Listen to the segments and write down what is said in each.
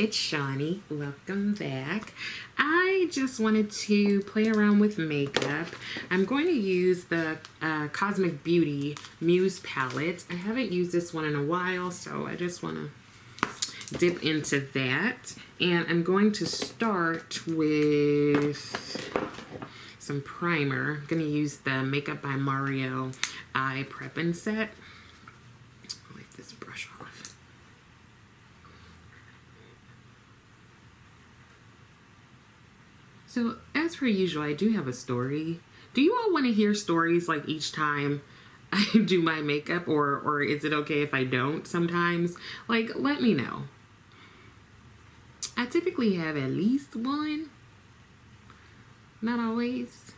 it's Shawnee. Welcome back. I just wanted to play around with makeup. I'm going to use the Cosmic Beauty Muse palette. I haven't used this one in a while, so I just want to dip into that. And I'm going to start with some primer. I'm going to use the Makeup by Mario Eye Prep and Set. I'll wipe this brush off. So, as per usual, I do have a story. Do you all want to hear stories like each time I do my makeup, or is it okay if I don't sometimes? Like, let me know. I typically have at least one. Not always.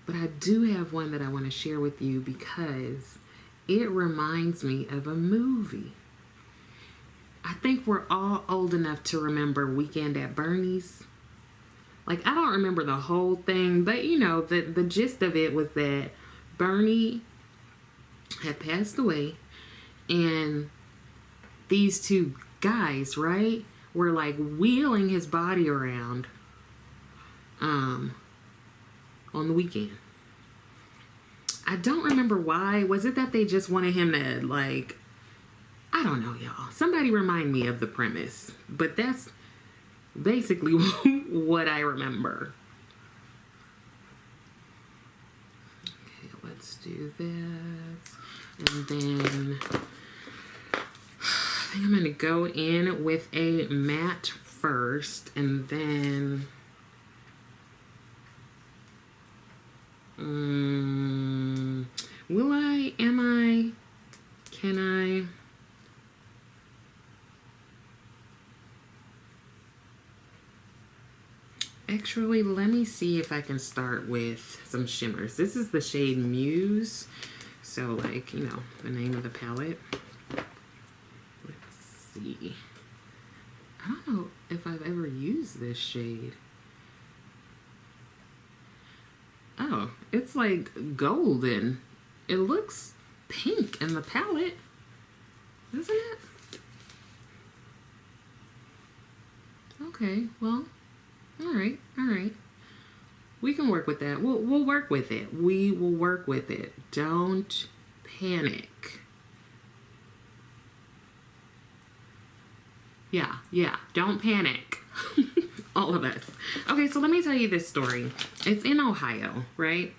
But I do have one that I want to share with you because it reminds me of a movie. I think we're all old enough to remember Weekend at Bernie's. Like, I don't remember the whole thing, but you know, the gist of it was that Bernie had passed away, and these two guys, right, were like wheeling his body around on the weekend. I don't remember why. Was it that they just wanted him to, like, I don't know, y'all. Somebody remind me of the premise, but that's basically what I remember. Okay, let's do that. And then I think I'm going to go in with a matte first, and then will I, am I, can I? Actually, let me see if I can start with some shimmers. This is the shade Muse. So, like, you know, the name of the palette. Let's see. I don't know if I've ever used this shade. Oh, it's like golden. It looks pink in the palette, doesn't it? Okay, well, all right. We can work with that. We'll work with it. We will work with it. Don't panic. Yeah, don't panic. All of us. Okay, so let me tell you this story. It's in Ohio, right?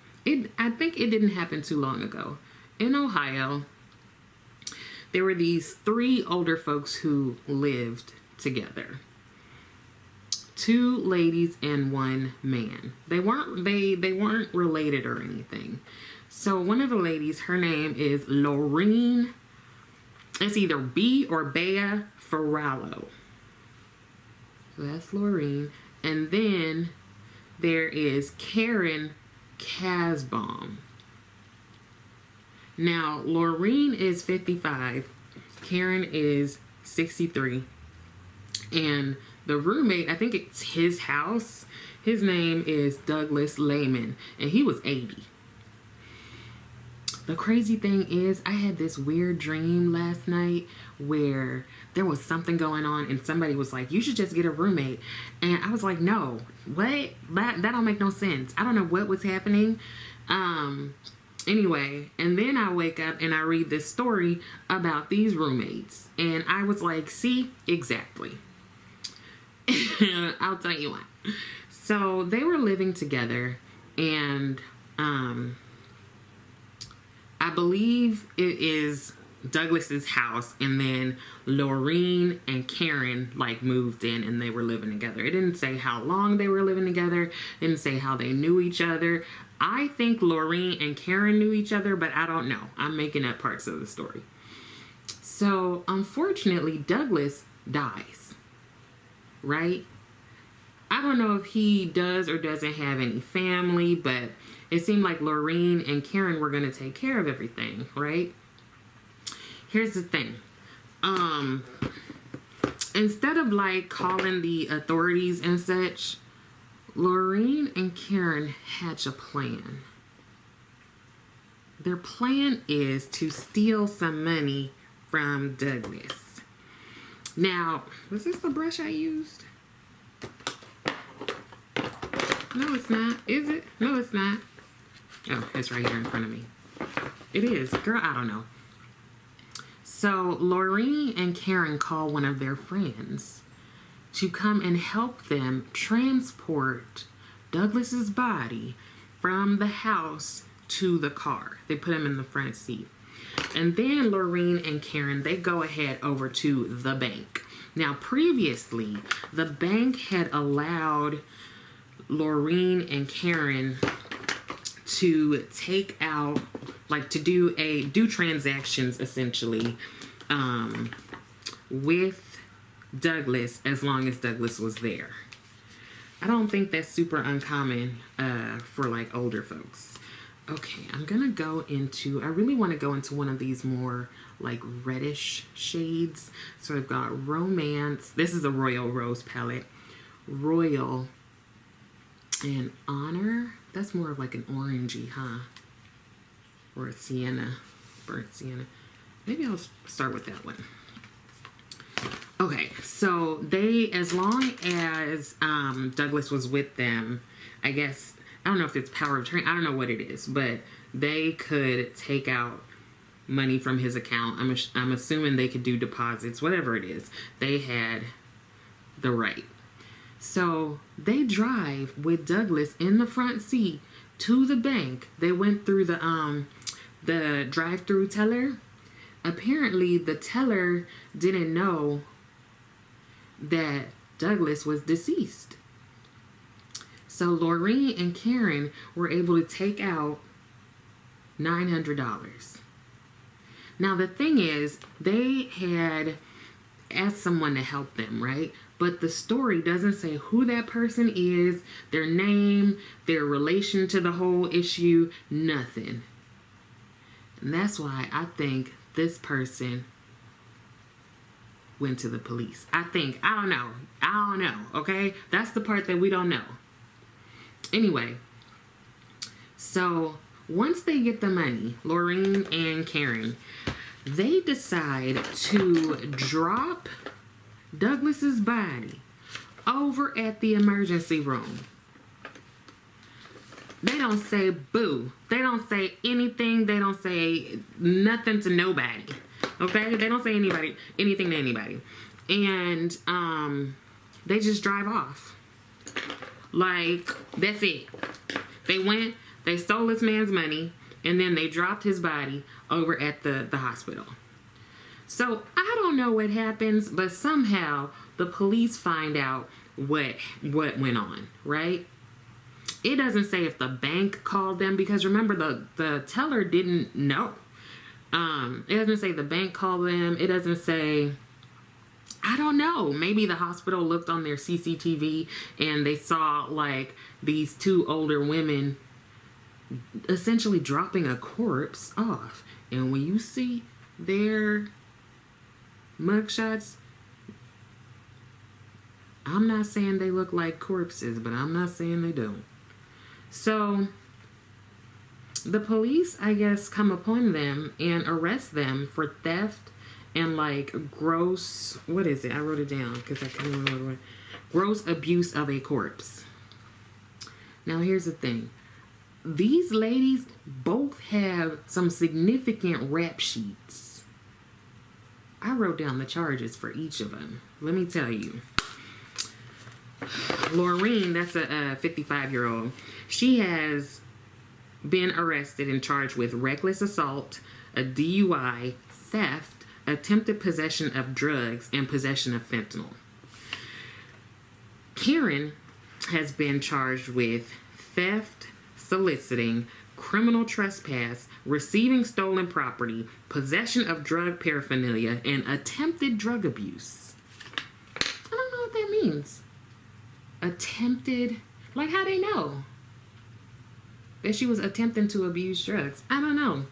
I think it didn't happen too long ago. In Ohio, there were these three older folks who lived together. Two ladies and one man. They weren't related or anything. So one of the ladies, her name is Lorene. It's either B or Bea Ferrallo. So that's Lorene. And then there is Karen Casbom. Now, Lorene is 55. Karen is 63. And the roommate, I think it's his house. His name is Douglas Lehman, and he was 80. The crazy thing is, I had this weird dream last night where there was something going on, and somebody was like, you should just get a roommate. And I was like, no, what? That don't make no sense. I don't know what was happening. Anyway, and then I wake up and I read this story about these roommates, and I was like, see, exactly. I'll tell you what. So they were living together, and I believe it is Douglas's house, and then Lorene and Karen like moved in and they were living together. It didn't say how long they were living together. It didn't say how they knew each other. I think Lorene and Karen knew each other, but I don't know. I'm making up parts of the story. So unfortunately, Douglas dies. Right? I don't know if he does or doesn't have any family, but it seemed like Lorene and Karen were going to take care of everything, right? Here's the thing. Instead of like calling the authorities and such, Lorene and Karen hatch a plan. Their plan is to steal some money from Douglas. Now, was this the brush I used? No, it's not. Is it? No, it's not. Oh, it's right here in front of me. It is. Girl, I don't know. So, Lorene and Karen call one of their friends to come and help them transport Douglas's body from the house to the car. They put him in the front seat. And then Lorene and Karen, they go ahead over to the bank. Now, previously, the bank had allowed Lorene and Karen to take out, like, to do transactions essentially with Douglas as long as Douglas was there. I don't think that's super uncommon for like older folks. Okay, I'm gonna go into, I really want to go into one of these more like reddish shades. So I've got Romance. This is a Royal Rose palette. Royal and Honor. That's more of like an orangey, huh? Or a sienna, burnt sienna. Maybe I'll start with that one. Okay, so they, as long as Douglas was with them, I guess, I don't know if it's power of attorney, I don't know what it is, but they could take out money from his account. I'm assuming they could do deposits, whatever it is. They had the right. So they drive with Douglas in the front seat to the bank. They went through the drive-through teller. Apparently, the teller didn't know that Douglas was deceased. So Lorene and Karen were able to take out $900. Now, the thing is, they had asked someone to help them, right? But the story doesn't say who that person is, their name, their relation to the whole issue, nothing. And that's why I think this person went to the police. I don't know, okay? That's the part that we don't know. Anyway, so once they get the money, Lorene and Karen, they decide to drop Douglas's body over at the emergency room. They don't say boo. They don't say anything. They don't say nothing to nobody. Okay? They don't say anything to anybody. And they just drive off. Like, that's it. They went, they stole this man's money, and then they dropped his body over at the hospital. So, I don't know what happens, but somehow the police find out what went on, right? It doesn't say if the bank called them, because remember, the teller didn't know. It doesn't say the bank called them. It doesn't say, I don't know. Maybe the hospital looked on their CCTV and they saw like these two older women essentially dropping a corpse off. And when you see their mugshots, I'm not saying they look like corpses, but I'm not saying they don't. So the police, I guess, come upon them and arrest them for theft and like gross, what is it? I wrote it down because I can't remember what. Gross abuse of a corpse. Now here's the thing. These ladies both have some significant rap sheets. I wrote down the charges for each of them. Let me tell you. Lorene, that's a 55-year-old. She has been arrested and charged with reckless assault, a DUI, theft, attempted possession of drugs, and possession of fentanyl. Karen has been charged with theft, soliciting, criminal trespass, receiving stolen property, possession of drug paraphernalia, and attempted drug abuse. I don't know what that means. Attempted, like how they know that she was attempting to abuse drugs? I don't know.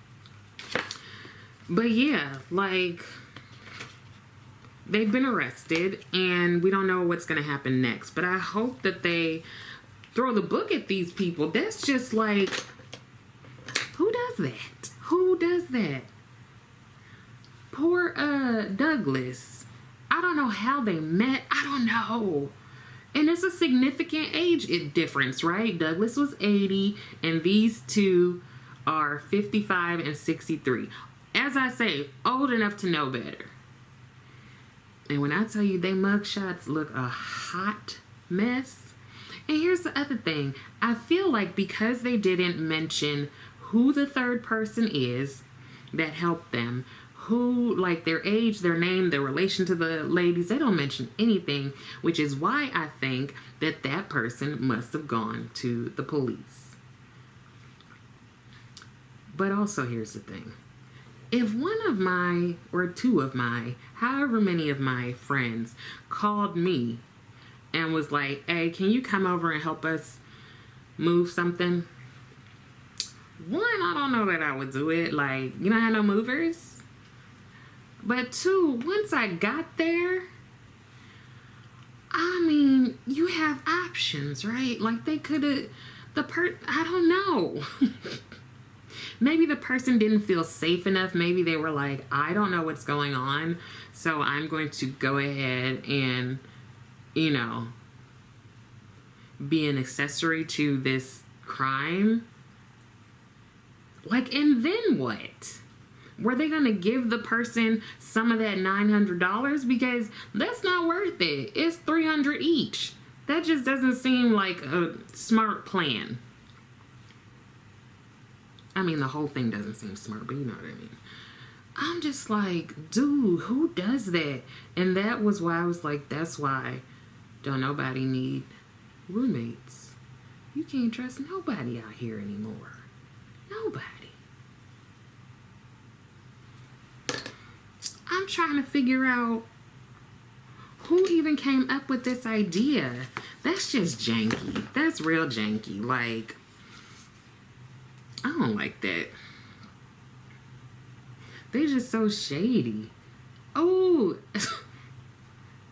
But yeah, like, they've been arrested and we don't know what's going to happen next. But I hope that they throw the book at these people. That's just like, who does that? Who does that? Poor Douglas. I I don't know how they met. I don't know. And it's a significant age difference, right? Douglas was 80 and these two are 55 and 63. As I say, old enough to know better. And when I tell you they mugshots look a hot mess. And here's the other thing. I feel like because they didn't mention who the third person is that helped them, who, like their age, their name, their relation to the ladies, they don't mention anything, which is why I think that that person must have gone to the police. But also, here's the thing. If one of my, or two of my, however many of my friends called me and was like, hey, can you come over and help us move something? One, I don't know that I would do it. Like, you don't have no movers? But two, once I got there, I mean, you have options, right? Like they could have, I don't know. Maybe the person didn't feel safe enough. Maybe they were like, I don't know what's going on, so I'm going to go ahead and, you know, be an accessory to this crime. Like, and then what? Were they going to give the person some of that $900? Because that's not worth it. It's $300 each. That just doesn't seem like a smart plan. I mean, the whole thing doesn't seem smart, but you know what I mean. I'm just like, dude, who does that? And that was why I was like, that's why don't nobody need roommates. You can't trust nobody out here anymore. Nobody. I'm trying to figure out who even came up with this idea. That's just janky. That's real janky. Like, I don't like that. They're just so shady. Oh,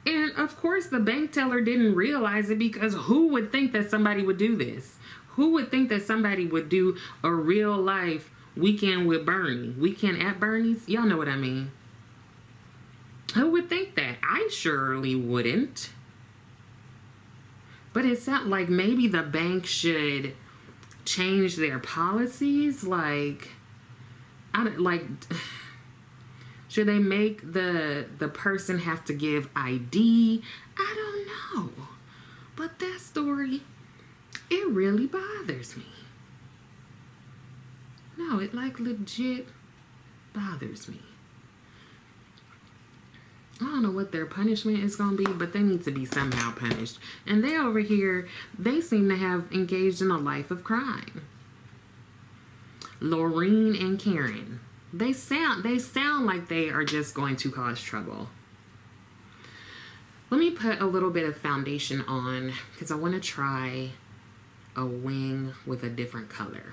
and of course the bank teller didn't realize it, because who would think that somebody would do this? Who would think that somebody would do a real life weekend with Bernie? Weekend at Bernie's? Y'all know what I mean. Who would think that? I surely wouldn't. But it sounds like maybe the bank should change their policies. Like, should they make the person have to give ID? I don't know. But that story, it really bothers me. No, it like legit bothers me. I don't know what their punishment is going to be, but they need to be somehow punished. And they over here, they seem to have engaged in a life of crime. Laureen and Karen. They sound like they are just going to cause trouble. Let me put a little bit of foundation on, because I want to try a wing with a different color.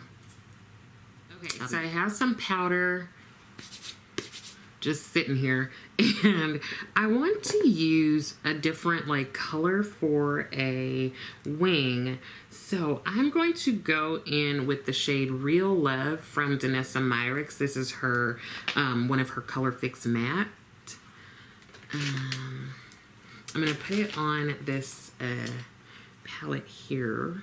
Okay, so I have some powder just sitting here, and I want to use a different like color for a wing. So I'm going to go in with the shade Real Love from Danessa Myricks. This is her one of her CoverFX matte. I'm gonna put it on this palette here.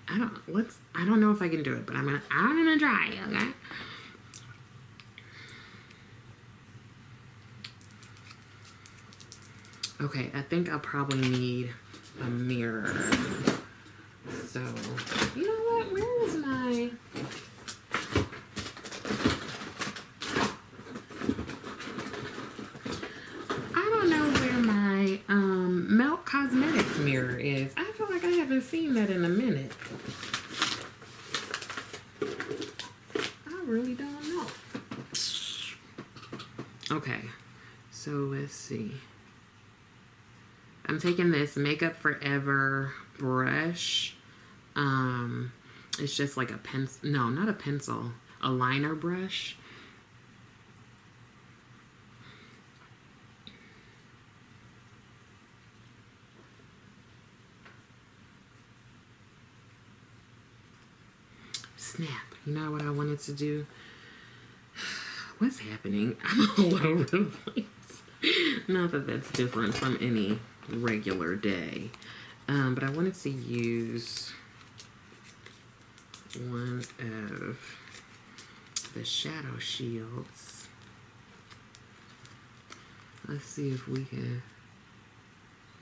I don't know if I can do it, but I'm gonna try, okay? Okay, I think I'll probably need a mirror. So, you know what? Where is my... I don't know where my Milk Cosmetics mirror is. I feel like I haven't seen that in a minute. I really don't know. Okay, so let's see. I'm taking this Makeup Forever brush. It's just like a pencil. No, not a pencil. A liner brush. Snap. You know what I wanted to do? What's happening? I'm all over the place. Not that that's different from any regular day. But I wanted to use one of the shadow shields. Let's see if we can,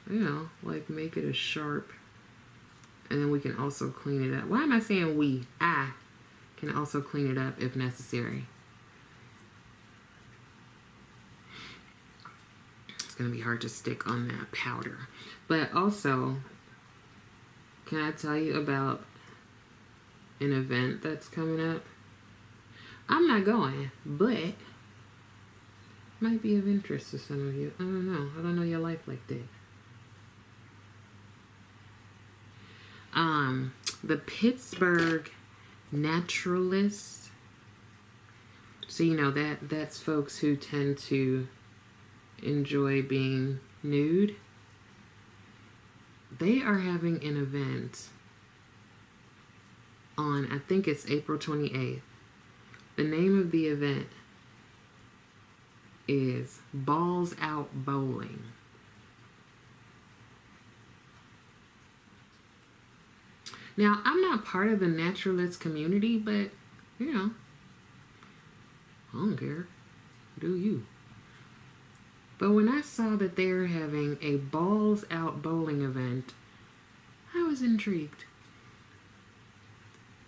you know, like make it a sharp, and then we can also clean it up. Why am I saying we? I can also clean it up if necessary. It's gonna be hard to stick on that powder. But also, can I tell you about an event that's coming up? I'm not going, but might be of interest to some of you. I don't know. I don't know your life like that. The Pittsburgh Naturalists. So you know that's folks who tend to enjoy being nude. They are having an event on, I think it's April 28th. The name of the event is Balls Out Bowling. Now, I'm not part of the naturalist community, but, you know, I don't care. Do you? But when I saw that they're having a Balls Out Bowling event, I was intrigued.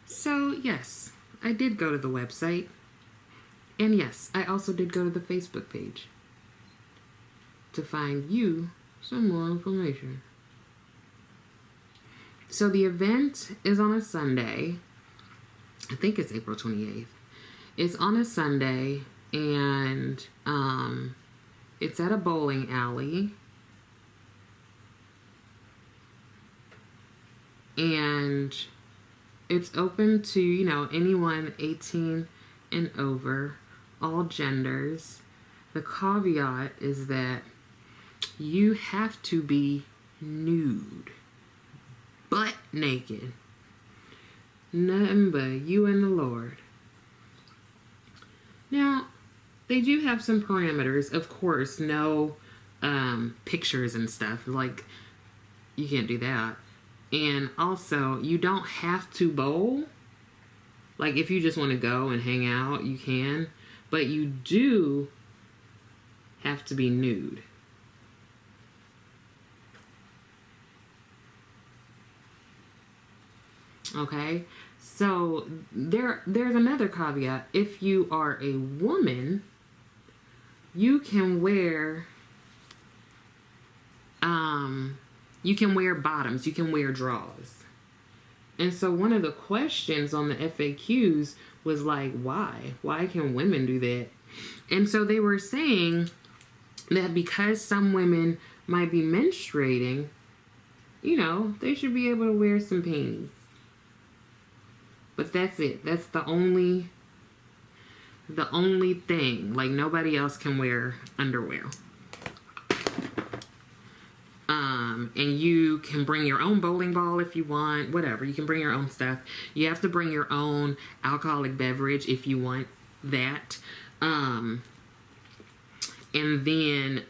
So, yes, I did go to the website. And yes, I also did go to the Facebook page to find you some more information. So the event is on a Sunday. I think it's April 28th. It's on a Sunday, and it's at a bowling alley. And it's open to, you know, anyone 18 and over, all genders. The caveat is that you have to be nude, butt naked. Nothing but you and the Lord. Now, they do have some parameters. Of course, no pictures and stuff. Like, you can't do that. And also, you don't have to bowl. Like, if you just want to go and hang out, you can. But you do have to be nude. Okay? So, there's another caveat. If you are a woman, you can wear bottoms. You can wear drawers. And so one of the questions on the FAQs was like, why? Why can women do that? And so they were saying that because some women might be menstruating, you know, they should be able to wear some panties. But that's it. That's the only thing. Like, nobody else can wear underwear. And you can bring your own bowling ball if you want, whatever. You can bring your own stuff. You have to bring your own alcoholic beverage if you want that. And then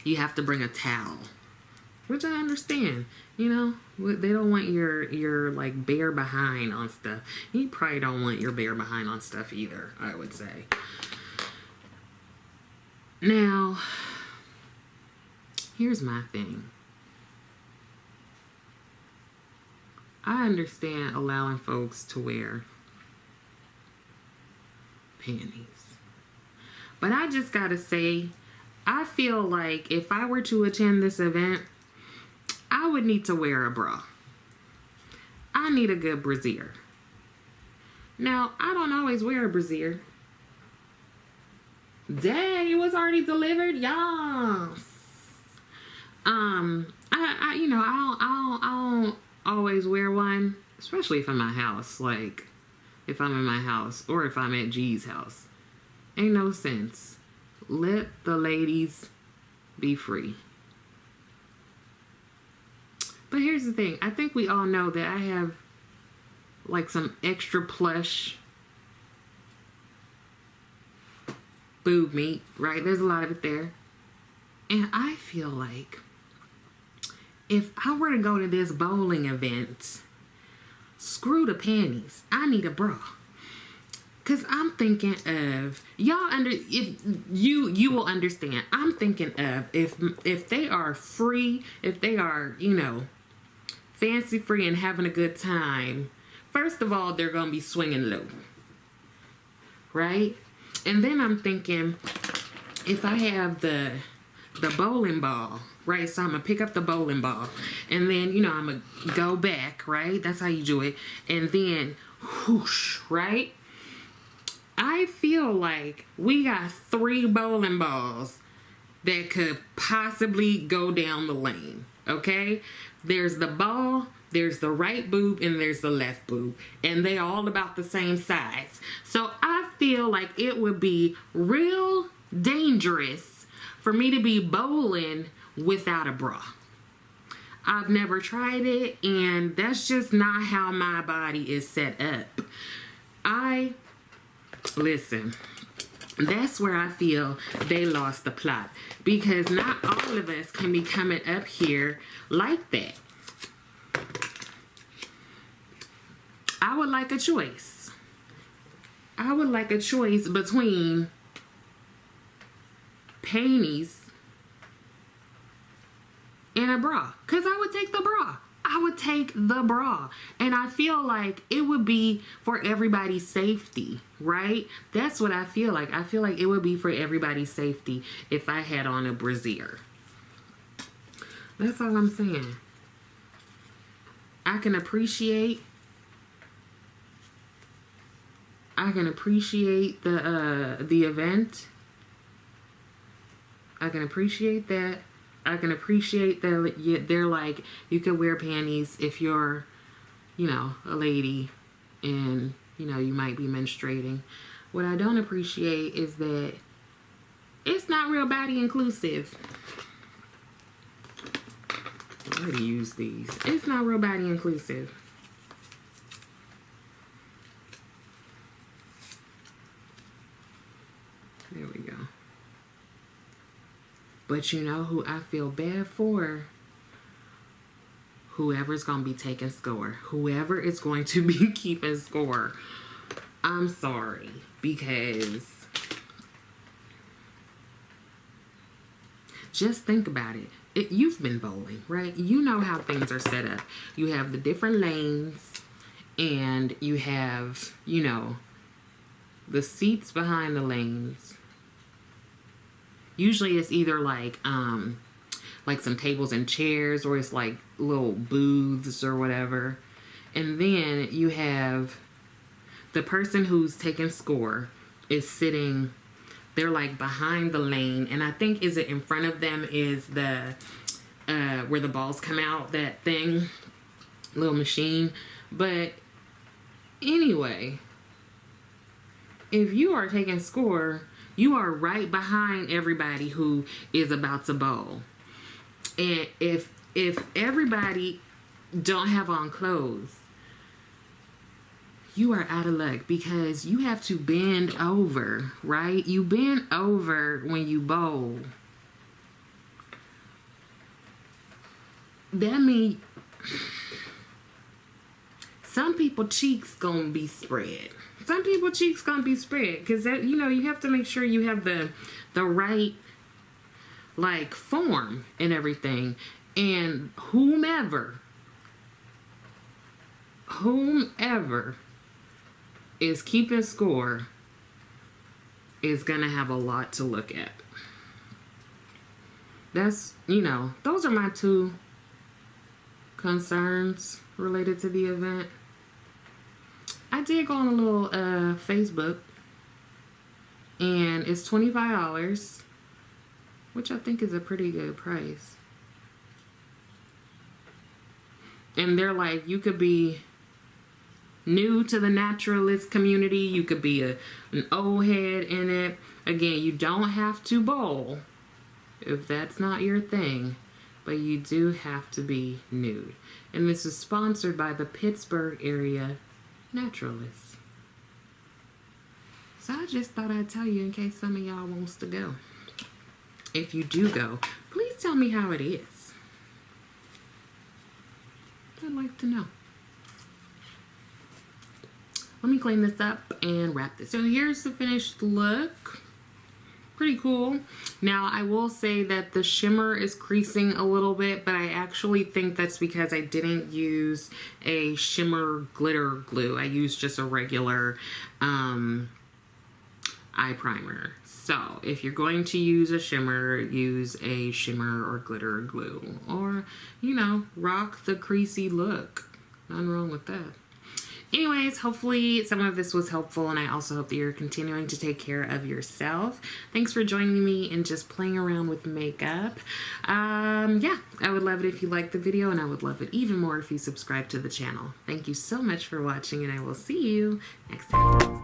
you have to bring a towel, which I understand. You know, they don't want your like bare behind on stuff. You probably don't want your bare behind on stuff either, I would say. Now, here's my thing. I understand allowing folks to wear panties. But I just gotta say, I feel like if I were to attend this event, I would need to wear a bra. I need a good brassiere. Now, I don't always wear a brassiere. Dang, it was already delivered? Yes. I don't always wear one, especially if I'm at my house. Like, if I'm in my house or if I'm at G's house. Ain't no sense. Let the ladies be free. But here's the thing. I think we all know that I have like some extra plush boob meat, right? There's a lot of it there. And I feel like if I were to go to this bowling event, screw the panties. I need a bra. Cause I'm thinking of if you will understand. I'm thinking of if they are free, if they are, you know, fancy free and having a good time. First of all, they're gonna be swinging low, right? And then I'm thinking, if I have the bowling ball, right? So I'm gonna pick up the bowling ball, and then, you know, I'm gonna go back, right? That's how you do it, and then whoosh, right? I feel like we got 3 bowling balls that could possibly go down the lane, okay? There's the ball, there's the right boob, and there's the left boob. And they all about the same size. So I feel like it would be real dangerous for me to be bowling without a bra. I've never tried it, and that's just not how my body is set up. Listen, that's where I feel they lost the plot, because not all of us can be coming up here like that. I would like a choice. I would like a choice between panties and a bra, because I would take the bra. I would take the bra. And I feel like it would be for everybody's safety, right? That's what I feel like. I feel like it would be for everybody's safety if I had on a brassiere. That's all I'm saying. I can appreciate the event. I can appreciate that. I can appreciate that they're like, you could wear panties if you're, you know, a lady and, you know, you might be menstruating. What I don't appreciate is that it's not real body inclusive. I'm going to use these. It's not real body inclusive. There we go. But you know who I feel bad for? Whoever's going to be taking score. Whoever is going to be keeping score. I'm sorry. Because just think about it. You've been bowling, right? You know how things are set up. You have the different lanes. And you have, you know, the seats behind the lanes. Usually it's either like some tables and chairs, or it's like little booths or whatever. And then you have the person who's taking score is sitting, they're like behind the lane. And I think, is it in front of them is the, where the balls come out, that thing, little machine. But anyway, if you are taking score, you are right behind everybody who is about to bowl. And if everybody don't have on clothes, you are out of luck, because you have to bend over, right? You bend over when you bowl. That means some people cheeks gonna be spread. Some people cheeks gonna be spread, because that, you know, you have to make sure you have the right like form and everything. And whomever is keeping score is gonna have a lot to look at. That's, you know, those are my 2 concerns related to the event. I did go on a little Facebook, and it's $25, which I think is a pretty good price. And they're like, you could be new to the naturalist community, you could be an old head in it. Again, you don't have to bowl if that's not your thing, but you do have to be nude. And this is sponsored by the Pittsburgh area naturalists. So I just thought I'd tell you in case some of y'all wants to go. If you do go, please tell me how it is. I'd like to know. Let me clean this up and wrap this. So here's the finished look. Pretty cool. Now I will say that the shimmer is creasing a little bit, but I actually think that's because I didn't use a shimmer glitter glue. I used just a regular eye primer. So if you're going to use a shimmer, use a shimmer or glitter glue, or, you know, rock the creasy look. Nothing wrong with that. Anyways, hopefully some of this was helpful, and I also hope that you're continuing to take care of yourself. Thanks for joining me in just playing around with makeup. Yeah, I would love it if you liked the video, and I would love it even more if you subscribe to the channel. Thank you so much for watching, and I will see you next time.